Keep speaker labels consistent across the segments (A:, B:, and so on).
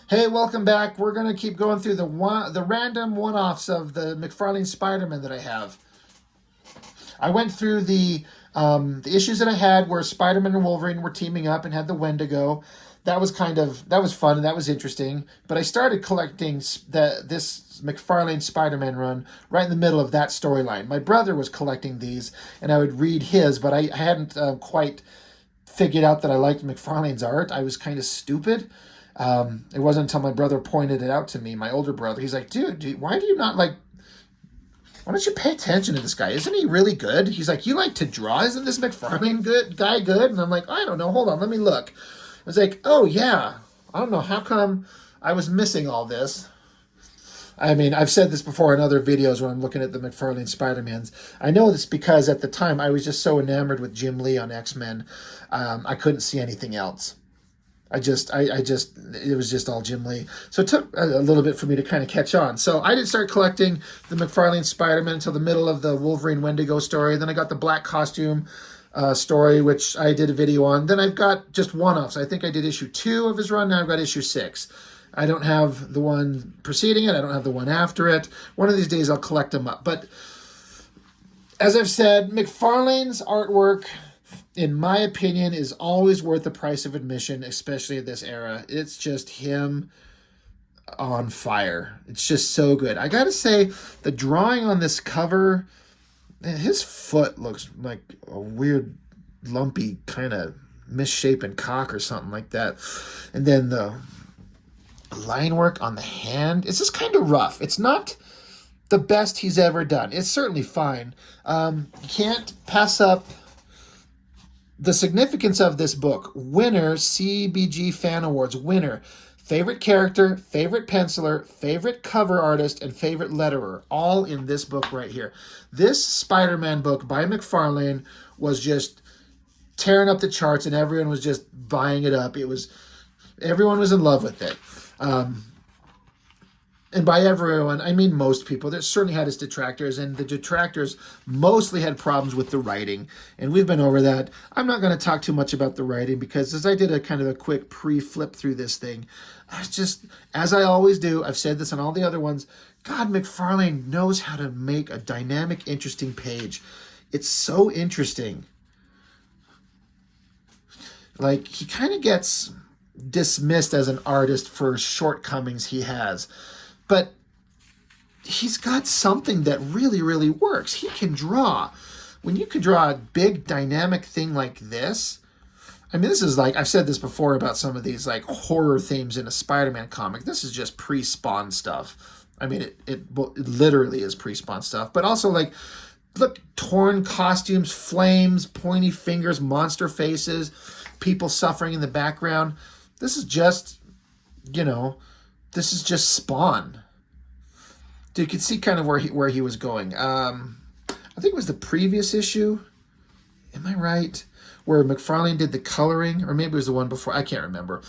A: Hey, welcome back. We're gonna keep going through the random one-offs of the McFarlane Spider-Man that I have. I went through the issues that I had where Spider-Man and Wolverine were teaming up and had the Wendigo. That was fun and that was interesting. But I started collecting this McFarlane Spider-Man run right in the middle of that storyline. My brother was collecting these, and I would read his, but I hadn't quite figured out that I liked McFarlane's art. I was kind of stupid. It wasn't until my brother pointed it out to me, my older brother. He's like, dude, why do you not like, why don't you pay attention to this guy? Isn't he really good? He's like, you like to draw? Isn't this McFarlane guy good? And I'm like, I don't know. Hold on, let me look. I was like, oh yeah. I don't know. How come I was missing all this? I mean, I've said this before in other videos when I'm looking at the McFarlane Spider-Mans. I know this because at the time I was just so enamored with Jim Lee on X-Men, I couldn't see anything else. It was just all Jim Lee. So it took a little bit for me to kind of catch on. So I didn't start collecting the McFarlane Spider-Man until the middle of the Wolverine Wendigo story. Then I got the black costume story, which I did a video on. Then I've got just one-offs. I think I did issue 2 of his run. Now I've got issue 6. I don't have the one preceding it. I don't have the one after it. One of these days I'll collect them up. But as I've said, McFarlane's artwork, in my opinion, is always worth the price of admission, especially at this era. It's just him on fire. It's just so good. I gotta say, the drawing on this cover, his foot looks like a weird, lumpy, kind of misshapen cock or something like that. And then the line work on the hand, it's just kind of rough. It's not the best he's ever done. It's certainly fine. You can't pass up the significance of this book. Winner, CBG Fan Awards winner. Favorite character, favorite penciler, favorite cover artist, and favorite letterer. All in this book right here. This Spider-Man book by McFarlane was just tearing up the charts, and everyone was just buying it up. Everyone was in love with it. And by everyone, I mean most people. That certainly had its detractors, and the detractors mostly had problems with the writing. And we've been over that. I'm not going to talk too much about the writing because as I did a kind of a quick pre-flip through this thing, I just, as I always do, I've said this on all the other ones, God, McFarlane knows how to make a dynamic, interesting page. It's so interesting. Like, he kind of gets dismissed as an artist for shortcomings he has. But he's got something that really, really works. He can draw. When you can draw a big dynamic thing like this, I mean, this is like, I've said this before about some of these like horror themes in a Spider-Man comic. This is just pre-Spawn stuff. I mean, it literally is pre-Spawn stuff. But also like, look, torn costumes, flames, pointy fingers, monster faces, people suffering in the background. This is just, this is just Spawn. Dude, you could see kind of where he was going. I think it was the previous issue. Am I right? Where McFarlane did the coloring, or maybe it was the one before. I can't remember.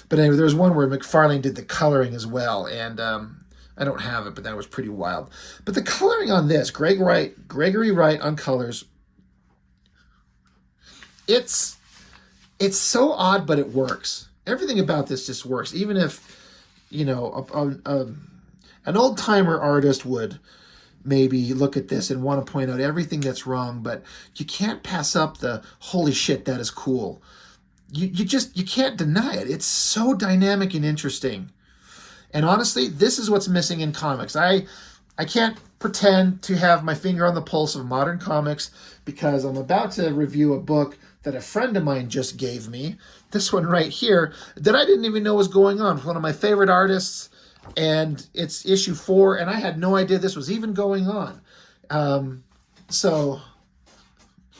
A: But anyway, there was one where McFarlane did the coloring as well, and I don't have it, but that was pretty wild. But the coloring on this, Gregory Wright on colors, it's so odd, but it works. Everything about this just works. Even if, an old-timer artist would maybe look at this and want to point out everything that's wrong, but you can't pass up the, holy shit, that is cool. You can't deny it. It's so dynamic and interesting. And honestly, this is what's missing in comics. I can't pretend to have my finger on the pulse of modern comics because I'm about to review a book that a friend of mine just gave me, this one right here, that I didn't even know was going on. One of my favorite artists, and it's issue 4, and I had no idea this was even going on. So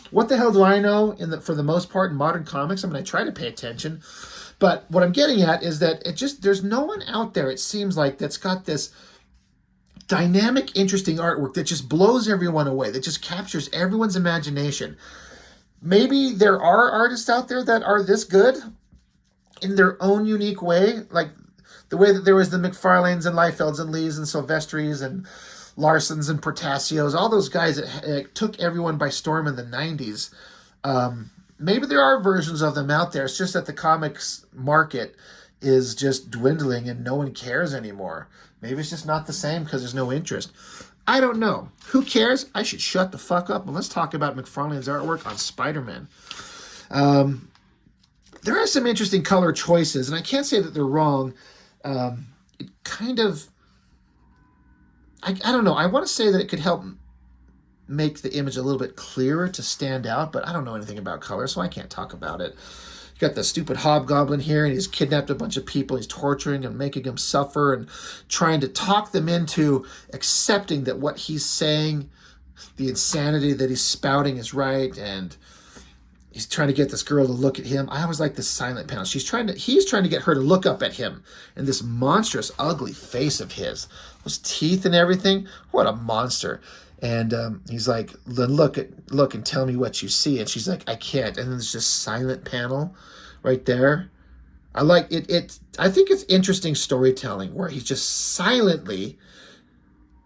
A: what the hell do I know for the most part in modern comics? I mean, I try to pay attention, but what I'm getting at is that there's no one out there, it seems like, that's got this dynamic, interesting artwork that just blows everyone away, that just captures everyone's imagination. Maybe there are artists out there that are this good in their own unique way, like the way that there was the McFarlanes and Liefelds and Lees and Silvestris and Larsons and Portasios, all those guys that took everyone by storm in the 90s. Maybe there are versions of them out there. It's just that the comics market is just dwindling and no one cares anymore. Maybe it's just not the same because there's no interest. I don't know. Who cares? I should shut the fuck up and let's talk about McFarlane's artwork on Spider-Man. There are some interesting color choices, and I can't say that they're wrong. It kind of, I don't know. I want to say that it could help make the image a little bit clearer to stand out, but I don't know anything about color, so I can't talk about it. You got the stupid hobgoblin here, and he's kidnapped a bunch of people. He's torturing and making them suffer and trying to talk them into accepting that what he's saying, the insanity that he's spouting is right, and he's trying to get this girl to look at him. I always like the silent panel. He's trying to get her to look up at him, and this monstrous, ugly face of his, those teeth and everything. What a monster! And he's like, look and tell me what you see. And she's like, I can't. And then there's just silent panel right there. I like it. I think it's interesting storytelling where he's just silently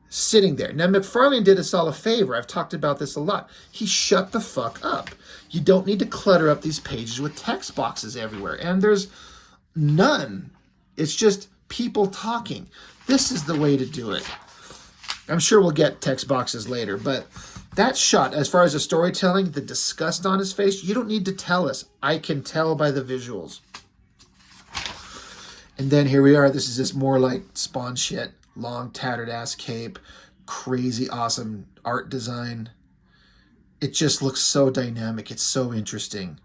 A: sitting there. Now, McFarlane did us all a favor. I've talked about this a lot. He shut the fuck up. You don't need to clutter up these pages with text boxes everywhere. And there's none. It's just people talking. This is the way to do it. I'm sure we'll get text boxes later, but that shot, as far as the storytelling, the disgust on his face, you don't need to tell us. I can tell by the visuals. And then here we are. This is just more like Spawn shit. Long, tattered ass cape. Crazy, awesome art design. It just looks so dynamic. It's so interesting.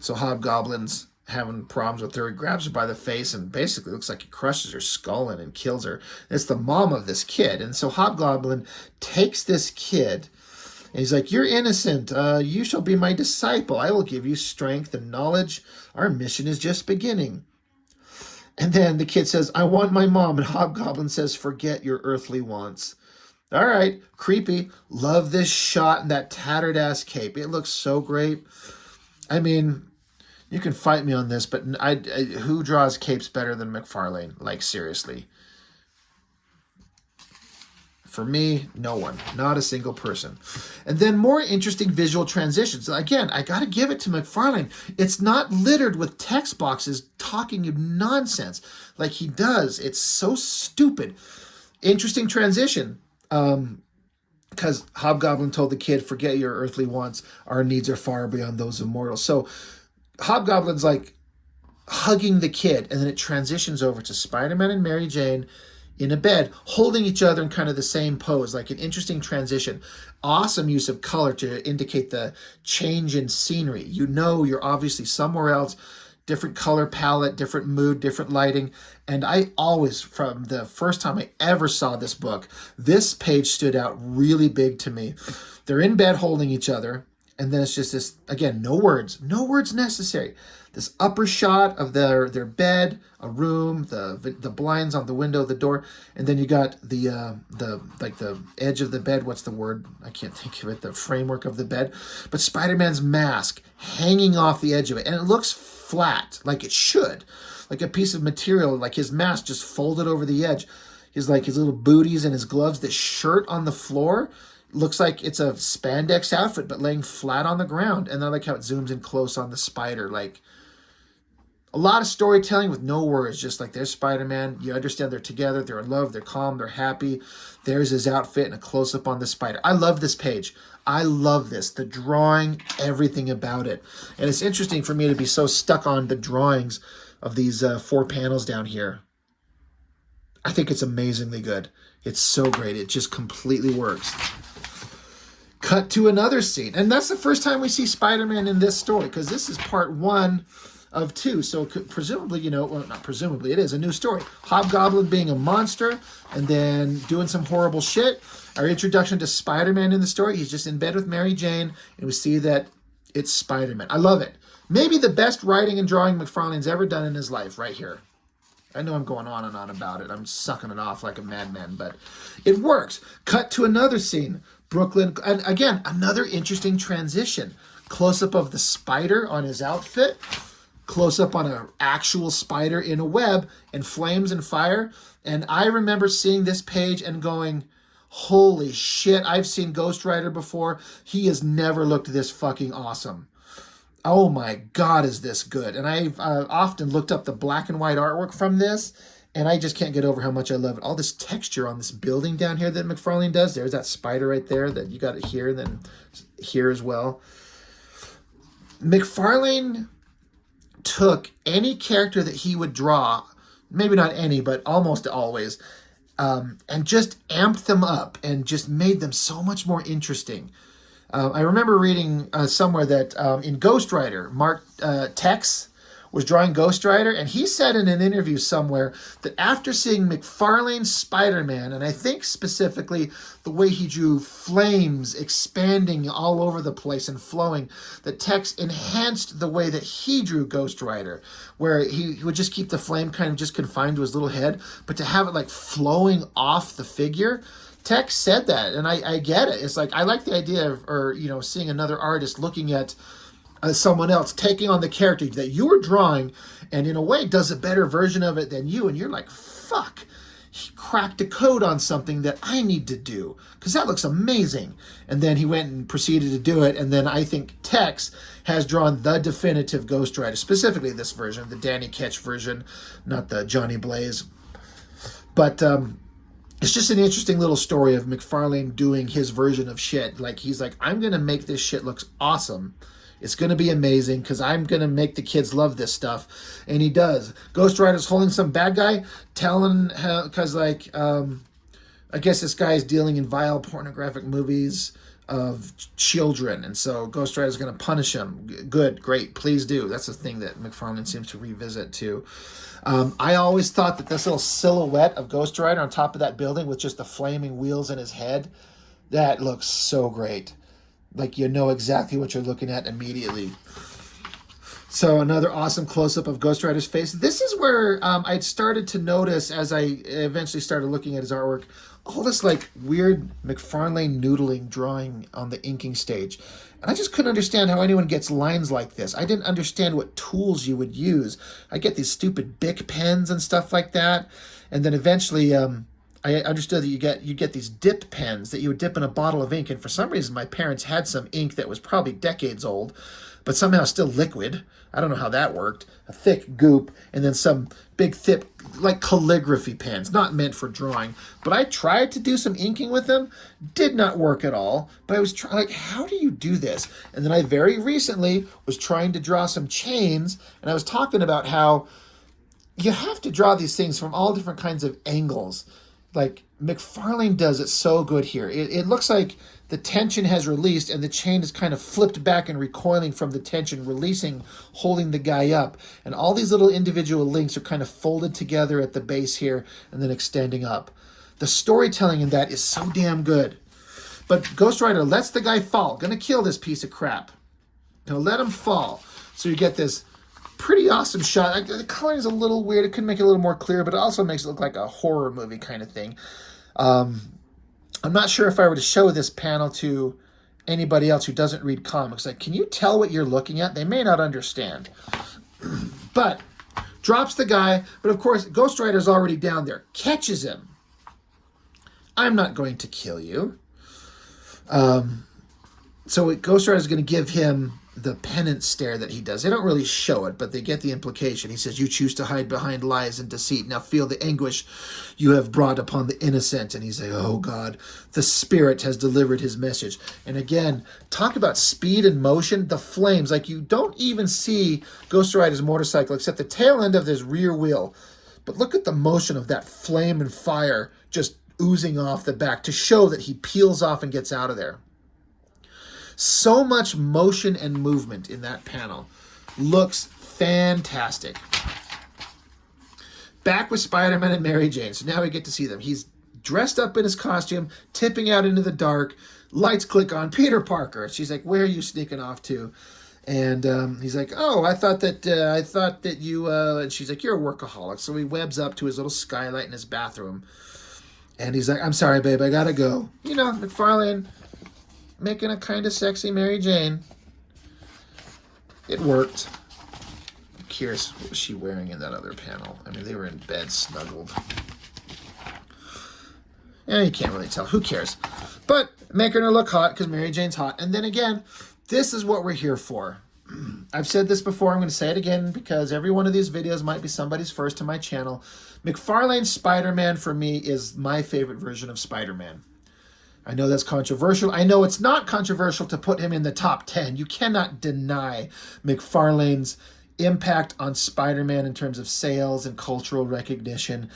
A: So Hobgoblin's having problems with her. He grabs her by the face and basically looks like he crushes her skull in and kills her. It's the mom of this kid. And so Hobgoblin takes this kid and he's like, you're innocent. You shall be my disciple. I will give you strength and knowledge. Our mission is just beginning. And then the kid says, I want my mom. And Hobgoblin says, forget your earthly wants. All right, creepy. Love this shot and that tattered ass cape. It looks so great. I mean, you can fight me on this, but who draws capes better than McFarlane? Like, seriously. For me, no one. Not a single person. And then more interesting visual transitions. Again, I got to give it to McFarlane. It's not littered with text boxes talking nonsense like he does. It's so stupid. Interesting transition. Because Hobgoblin told the kid, forget your earthly wants. Our needs are far beyond those of mortals. So Hobgoblin's like hugging the kid, and then it transitions over to Spider-Man and Mary Jane in a bed, holding each other in kind of the same pose, like an interesting transition. Awesome use of color to indicate the change in scenery. You know you're obviously somewhere else, different color palette, different mood, different lighting. And I always, from the first time I ever saw this book, this page stood out really big to me. They're in bed holding each other. And then it's just this, again, no words necessary. This upper shot of their bed, a room, the blinds on the window, the door, and then you got the edge of the bed. What's the word? I can't think of it. The framework of the bed, but Spider-Man's mask hanging off the edge of it, and it looks flat, like it should, like a piece of material, like his mask just folded over the edge. His little booties and his gloves, the shirt on the floor. Looks like it's a spandex outfit, but laying flat on the ground. And I like how it zooms in close on the spider. Like, a lot of storytelling with no words. Just like, there's Spider-Man. You understand they're together. They're in love. They're calm. They're happy. There's his outfit and a close-up on the spider. I love this page. I love this. The drawing, everything about it. And it's interesting for me to be so stuck on the drawings of these 4 panels down here. I think it's amazingly good. It's so great. It just completely works. Cut to another scene. And that's the first time we see Spider-Man in this story, because this is part 1 of 2. So presumably, well, not presumably, it is a new story. Hobgoblin being a monster and then doing some horrible shit. Our introduction to Spider-Man in the story. He's just in bed with Mary Jane, and we see that it's Spider-Man. I love it. Maybe the best writing and drawing McFarlane's ever done in his life, right here. I know I'm going on and on about it. I'm sucking it off like a madman, but it works. Cut to another scene. Brooklyn, and again, another interesting transition. Close-up of the spider on his outfit. Close-up on an actual spider in a web, and flames and fire. And I remember seeing this page and going, holy shit, I've seen Ghost Rider before. He has never looked this fucking awesome. Oh my God, is this good? And I've often looked up the black and white artwork from this, and I just can't get over how much I love it. All this texture on this building down here that McFarlane does. There's that spider right there that you got it here, and then here as well. McFarlane took any character that he would draw, maybe not any, but almost always, and just amped them up and just made them so much more interesting. I remember reading somewhere that in Ghost Rider, Mark Tex was drawing Ghost Rider, and he said in an interview somewhere that after seeing McFarlane's Spider-Man, and I think specifically the way he drew flames expanding all over the place and flowing, that Tex enhanced the way that he drew Ghost Rider, where he would just keep the flame kind of just confined to his little head, but to have it like flowing off the figure. Tex said that, and I get it. It's like, I like the idea of, or, you know, seeing another artist looking at someone else taking on the character that you were drawing and in a way does a better version of it than you, and you're like, fuck, he cracked a code on something that I need to do because that looks amazing. And then he went and proceeded to do it, and then I think Tex has drawn the definitive Ghost Rider, specifically this version, the Danny Ketch version, not the Johnny Blaze. But it's just an interesting little story of McFarlane doing his version of shit. Like, he's like, I'm going to make this shit look awesome. It's going to be amazing because I'm going to make the kids love this stuff. And he does. Ghost Rider's holding some bad guy, telling, because, like, I guess this guy is dealing in vile pornographic movies of children. And so Ghost Rider's going to punish him. Good, great, please do. That's the thing that McFarlane seems to revisit, too. I always thought that this little silhouette of Ghost Rider on top of that building with just the flaming wheels in his head, that looks so great. Like, you know exactly what you're looking at immediately. So another awesome close-up of Ghost Rider's face. This is where I'd started to notice, as I eventually started looking at his artwork, all this like weird McFarlane noodling drawing on the inking stage. And I just couldn't understand how anyone gets lines like this. I didn't understand what tools you would use. I get these stupid Bic pens and stuff like that. And then eventually I understood that you get these dip pens that you would dip in a bottle of ink. And for some reason, my parents had some ink that was probably decades old, but somehow still liquid. I don't know how that worked. A thick goop, and then some big, thick, like calligraphy pens, not meant for drawing. But I tried to do some inking with them. Did not work at all. But I was trying, like, how do you do this? And then I very recently was trying to draw some chains, and I was talking about how you have to draw these things from all different kinds of angles. Like, McFarlane does it so good here. It looks like the tension has released and the chain is kind of flipped back and recoiling from the tension, releasing, holding the guy up. And all these little individual links are kind of folded together at the base here and then extending up. The storytelling in that is so damn good. But Ghost Rider lets the guy fall. Gonna kill this piece of crap. Gonna let him fall. So you get this pretty awesome shot. The coloring is a little weird. It could make it a little more clear, but it also makes it look like a horror movie kind of thing. I'm not sure if I were to show this panel to anybody else who doesn't read comics. Like, can you tell what you're looking at? They may not understand. But drops the guy, but of course, Ghost Rider's already down there. Catches him. I'm not going to kill you. So Ghost Rider's going to give him the penance stare that he does. They don't really show it, but they get the implication. He says, you choose to hide behind lies and deceit. Now feel the anguish you have brought upon the innocent. And he's like, oh God, the Spirit has delivered his message. And again, talk about speed and motion. The flames, like, you don't even see Ghost Rider's motorcycle except the tail end of his rear wheel. But look at the motion of that flame and fire just oozing off the back to show that he peels off and gets out of there. So much motion and movement in that panel. Looks fantastic. Back with Spider-Man and Mary Jane. So now we get to see them. He's dressed up in his costume, tipping out into the dark. Lights click on. Peter Parker. She's like, where are you sneaking off to? And he's like, oh, I thought that you, and she's like, you're a workaholic. So he webs up to his little skylight in his bathroom. And he's like, I'm sorry, babe, I gotta go. You know, McFarlane making a kind of sexy Mary Jane. It worked. I'm curious, what was she wearing in that other panel? I mean, they were in bed snuggled. Yeah, you can't really tell. Who cares? But making her look hot because Mary Jane's hot. And then again, this is what we're here for. I've said this before, I'm going to say it again because every one of these videos might be somebody's first to my channel. McFarlane's Spider-Man for me is my favorite version of Spider-Man. I know that's controversial. I know it's not controversial to put him in the top 10. You cannot deny McFarlane's impact on Spider-Man in terms of sales and cultural recognition.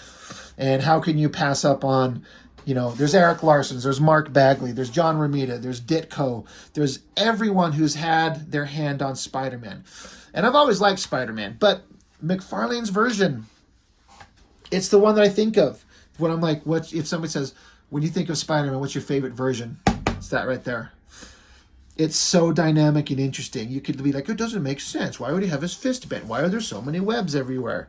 A: And how can you pass up on, there's Eric Larson's, there's Mark Bagley, there's John Romita, there's Ditko, there's everyone who's had their hand on Spider-Man. And I've always liked Spider-Man, but McFarlane's version, it's the one that I think of when I'm like, what if somebody says, when you think of Spider-Man, what's your favorite version? It's that right there. It's so dynamic and interesting. You could be like, it doesn't make sense. Why would he have his fist bent? Why are there so many webs everywhere?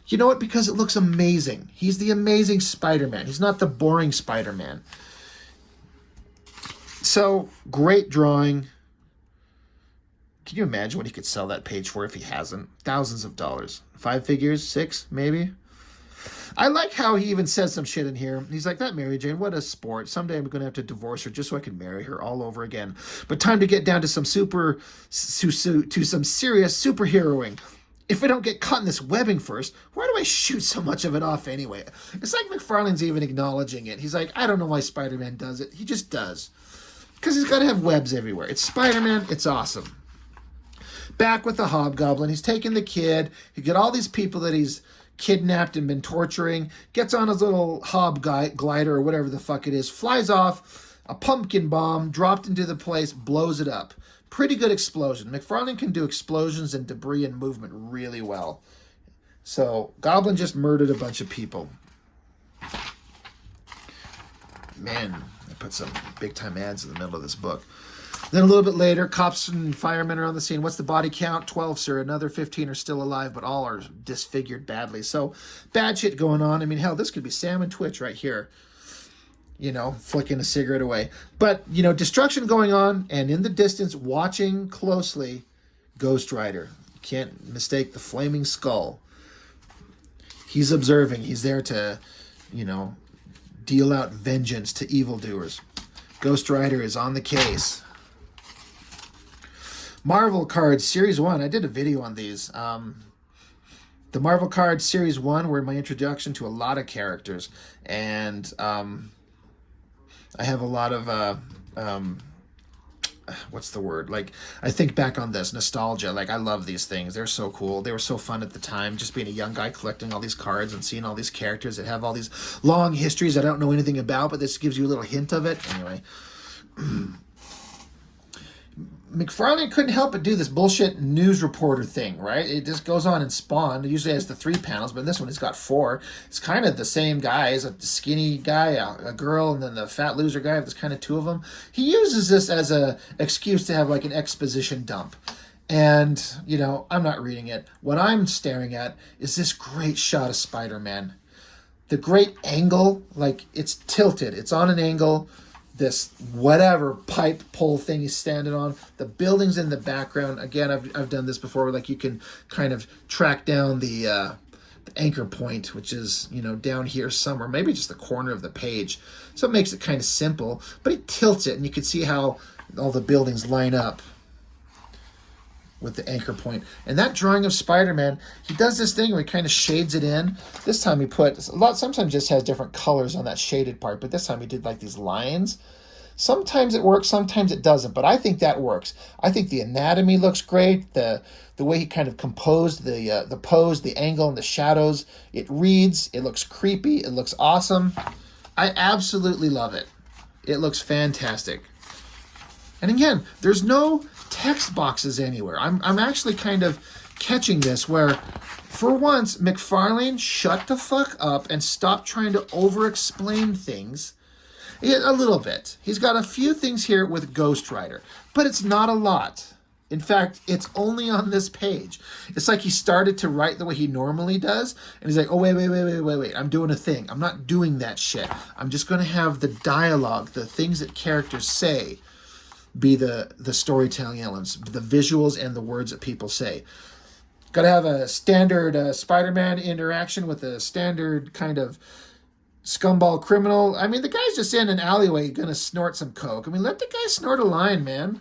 A: You know what? Because it looks amazing. He's the amazing Spider-Man. He's not the boring Spider-Man. So, great drawing. Can you imagine what he could sell that page for if he hasn't? Thousands of dollars. 5 figures? 6, maybe? I like how he even says some shit in here. He's like, that Mary Jane, what a sport. Someday I'm going to have to divorce her just so I can marry her all over again. But time to get down to some some serious superheroing. If I don't get caught in this webbing first, why do I shoot so much of it off anyway? It's like McFarlane's even acknowledging it. He's like, I don't know why Spider-Man does it. He just does. Because he's got to have webs everywhere. It's Spider-Man. It's awesome. Back with the Hobgoblin. He's taking the kid. He got all these people that he's kidnapped and been torturing, gets on his little glider or whatever the fuck it is, flies off, a pumpkin bomb dropped into the place, blows it up. Pretty good explosion. McFarlane can do explosions and debris and movement really well. So, Goblin just murdered a bunch of people. Man, I put some big-time ads in the middle of this book. Then a little bit later, cops and firemen are on the scene. What's the body count? 12, sir. Another 15 are still alive, but all are disfigured badly. So, bad shit going on. I mean, hell, this could be Sam and Twitch right here. Flicking a cigarette away. But, destruction going on, and in the distance, watching closely, Ghost Rider. You can't mistake the flaming skull. He's observing. He's there to, deal out vengeance to evildoers. Ghost Rider is on the case. Marvel Cards Series 1. I did a video on these. The Marvel Cards Series 1 were my introduction to a lot of characters. And I have a lot of, what's the word? Like, I think back on this, nostalgia. Like, I love these things. They're so cool. They were so fun at the time, just being a young guy collecting all these cards and seeing all these characters that have all these long histories I don't know anything about, but this gives you a little hint of it. Anyway. McFarlane couldn't help but do this bullshit news reporter thing, right? It just goes on in Spawn. It usually has the 3 panels, but in this one it's got 4. It's kind of the same guy. It's a skinny guy, a girl, and then the fat loser guy. There's kind of 2 of them. He uses this as a excuse to have like an exposition dump. And, I'm not reading it. What I'm staring at is this great shot of Spider-Man. The great angle, like it's tilted. It's on an angle. This whatever pipe pole thing he's standing on, the buildings in the background. Again, I've done this before. Like you can kind of track down the anchor point, which is down here somewhere, maybe just the corner of the page. So it makes it kind of simple, but he tilts it, and you can see how all the buildings line up with the anchor point. And that drawing of Spider-Man, he does this thing where he kind of shades it in. This time he put sometimes just has different colors on that shaded part, but this time he did like these lines. Sometimes it works, sometimes it doesn't, but I think that works. I think the anatomy looks great. The way he kind of composed the pose, the angle, and the shadows. It reads. It looks creepy. It looks awesome. I absolutely love it. It looks fantastic. And again, there's no text boxes anywhere. I'm actually kind of catching this where, for once, McFarlane shut the fuck up and stopped trying to over-explain things. A little bit. He's got a few things here with Ghost Rider, but it's not a lot. In fact, it's only on this page. It's like he started to write the way he normally does, and he's like, oh, wait, I'm doing a thing. I'm not doing that shit. I'm just going to have the dialogue, the things that characters say, be the storytelling elements, the visuals and the words that people say. Got to have a standard Spider-Man interaction with a standard kind of scumball criminal. I mean, the guy's just in an alleyway going to snort some coke. I mean, let the guy snort a line, man.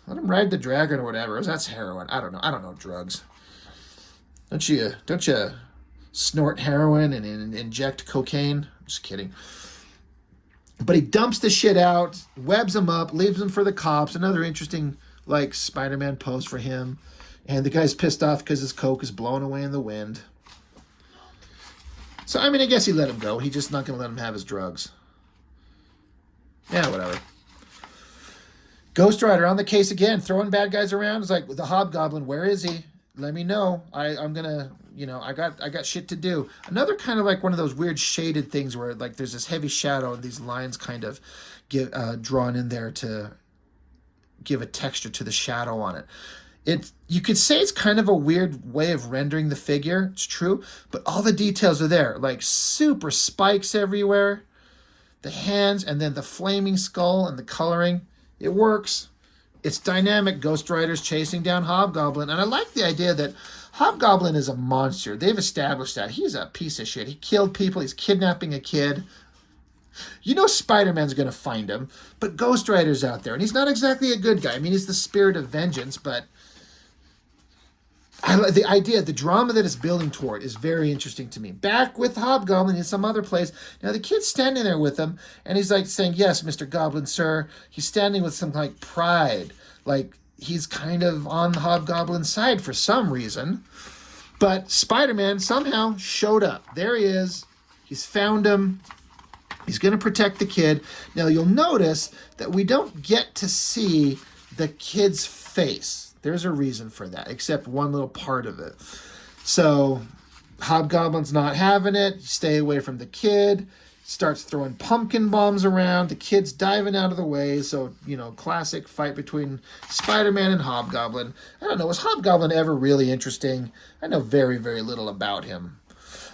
A: Let him ride the dragon or whatever. That's heroin. I don't know. I don't know drugs. Don't you snort heroin and inject cocaine? Just kidding. But he dumps the shit out, webs him up, leaves him for the cops. Another interesting, like, Spider-Man pose for him. And the guy's pissed off because his coke is blowing away in the wind. So, I mean, I guess he let him go. He's just not going to let him have his drugs. Yeah, whatever. Ghost Rider on the case again, throwing bad guys around. It's like, the Hobgoblin, where is he? Let me know. I'm going to, I got shit to do. Another kind of like one of those weird shaded things where, like, there's this heavy shadow and these lines kind of get drawn in there to give a texture to the shadow on it. You could say it's kind of a weird way of rendering the figure. It's true, but all the details are there, like super spikes everywhere, the hands, and then the flaming skull and the coloring. It works. It's dynamic. Ghost Rider's chasing down Hobgoblin, and I like the idea that Hobgoblin is a monster. They've established that. He's a piece of shit. He killed people. He's kidnapping a kid. Spider-Man's going to find him, but Ghost Rider's out there, and he's not exactly a good guy. I mean, he's the spirit of vengeance, but I like the idea, the drama that it's building toward is very interesting to me. Back with Hobgoblin in some other place. Now the kid's standing there with him, and he's like saying, "Yes, Mr. Goblin, sir." He's standing with some like pride, like he's kind of on the Hobgoblin's side for some reason. But Spider-Man somehow showed up. There he is. He's found him. He's going to protect the kid. Now you'll notice that we don't get to see the kid's face. There's a reason for that, except one little part of it. So Hobgoblin's not having it. Stay away from the kid. Starts throwing pumpkin bombs around. The kid's diving out of the way. So, classic fight between Spider-Man and Hobgoblin. I don't know, was Hobgoblin ever really interesting? I know very, very little about him.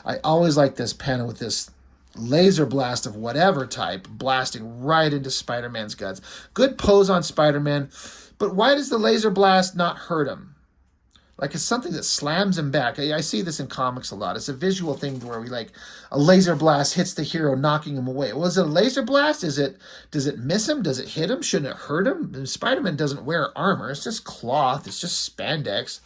A: I always like this panel with this laser blast of whatever type blasting right into Spider-Man's guts. Good pose on Spider-Man. But why does the laser blast not hurt him? Like, it's something that slams him back. I see this in comics a lot. It's a visual thing where a laser blast hits the hero, knocking him away. Was it a laser blast? Does it miss him? Does it hit him? Shouldn't it hurt him? And Spider-Man doesn't wear armor. It's just cloth. It's just spandex.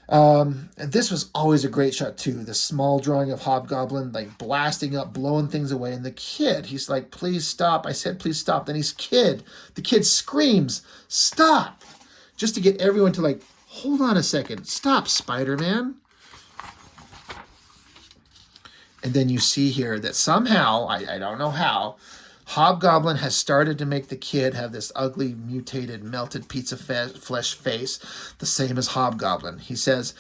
A: And this was always a great shot too. The small drawing of Hobgoblin, like blasting up, blowing things away. And the kid, he's like, "Please stop." I said, "Please stop." Then the kid screams, "Stop!" Just to get everyone to like, hold on a second. Stop, Spider-Man. And then you see here that somehow, I don't know how, Hobgoblin has started to make the kid have this ugly, mutated, melted pizza flesh face, the same as Hobgoblin. He says,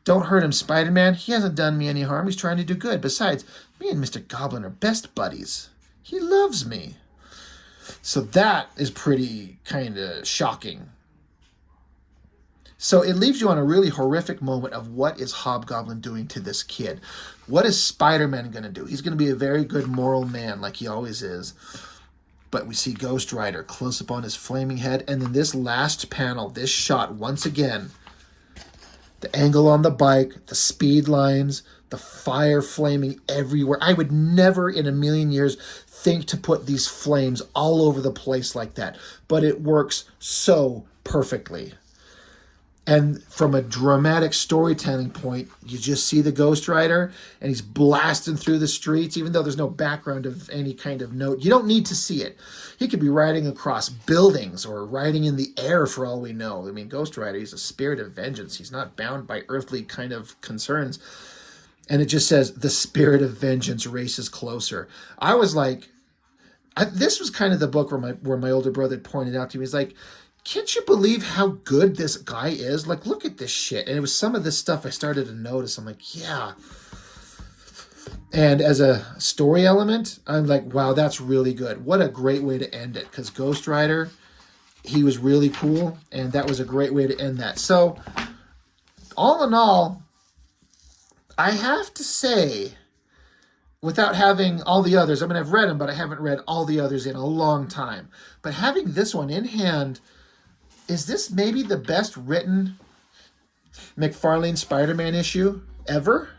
A: "Don't hurt him, Spider-Man. He hasn't done me any harm. He's trying to do good. Besides, me and Mr. Goblin are best buddies. He loves me." So that is pretty kind of shocking. So it leaves you on a really horrific moment of what is Hobgoblin doing to this kid? What is Spider-Man going to do? He's going to be a very good moral man like he always is. But we see Ghost Rider close up on his flaming head. And then this last panel, this shot once again, the angle on the bike, the speed lines, the fire flaming everywhere. I would never in a million years think to put these flames all over the place like that. But it works so perfectly. And from a dramatic storytelling point, you just see the Ghost Rider, and he's blasting through the streets, even though there's no background of any kind of note. You don't need to see it. He could be riding across buildings or riding in the air for all we know. I mean, Ghost Rider, he's a spirit of vengeance. He's not bound by earthly kind of concerns. And it just says, "The spirit of vengeance races closer." I was like, this was kind of the book where my older brother pointed out to me, he's like, "Can't you believe how good this guy is? Like, look at this shit." And it was some of this stuff I started to notice. I'm like, yeah. And as a story element, I'm like, wow, that's really good. What a great way to end it. Because Ghost Rider, he was really cool. And that was a great way to end that. So, all in all, I have to say, without having all the others, I mean, I've read them, but I haven't read all the others in a long time. But having this one in hand, is this maybe the best written McFarlane Spider-Man issue ever?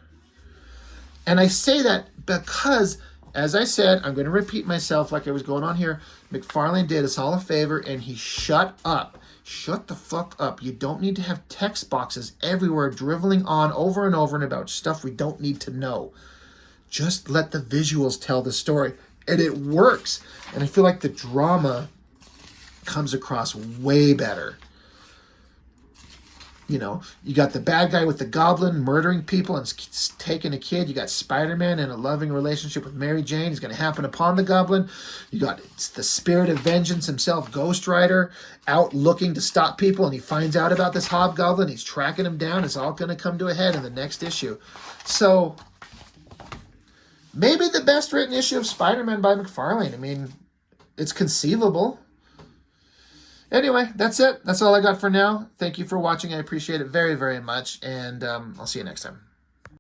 A: And I say that because as I said, I'm going to repeat myself like I was going on here. McFarlane did us all a favor, and he shut up. Shut the fuck up. You don't need to have text boxes everywhere driveling on over and over and about stuff we don't need to know. Just let the visuals tell the story. And it works. And I feel like the drama comes across way better. You know, you got the bad guy with the goblin murdering people and taking a kid. You got Spider-Man in a loving relationship with Mary Jane. It's going to happen upon the goblin. You got the spirit of vengeance himself, Ghost Rider, out looking to stop people, and he finds out about this hobgoblin. He's tracking him down. It's all going to come to a head in the next issue. So maybe the best written issue of Spider-Man by McFarlane. I mean, it's conceivable. Anyway, that's it. That's all I got for now. Thank you for watching. I appreciate it very, very much. And I'll see you next time.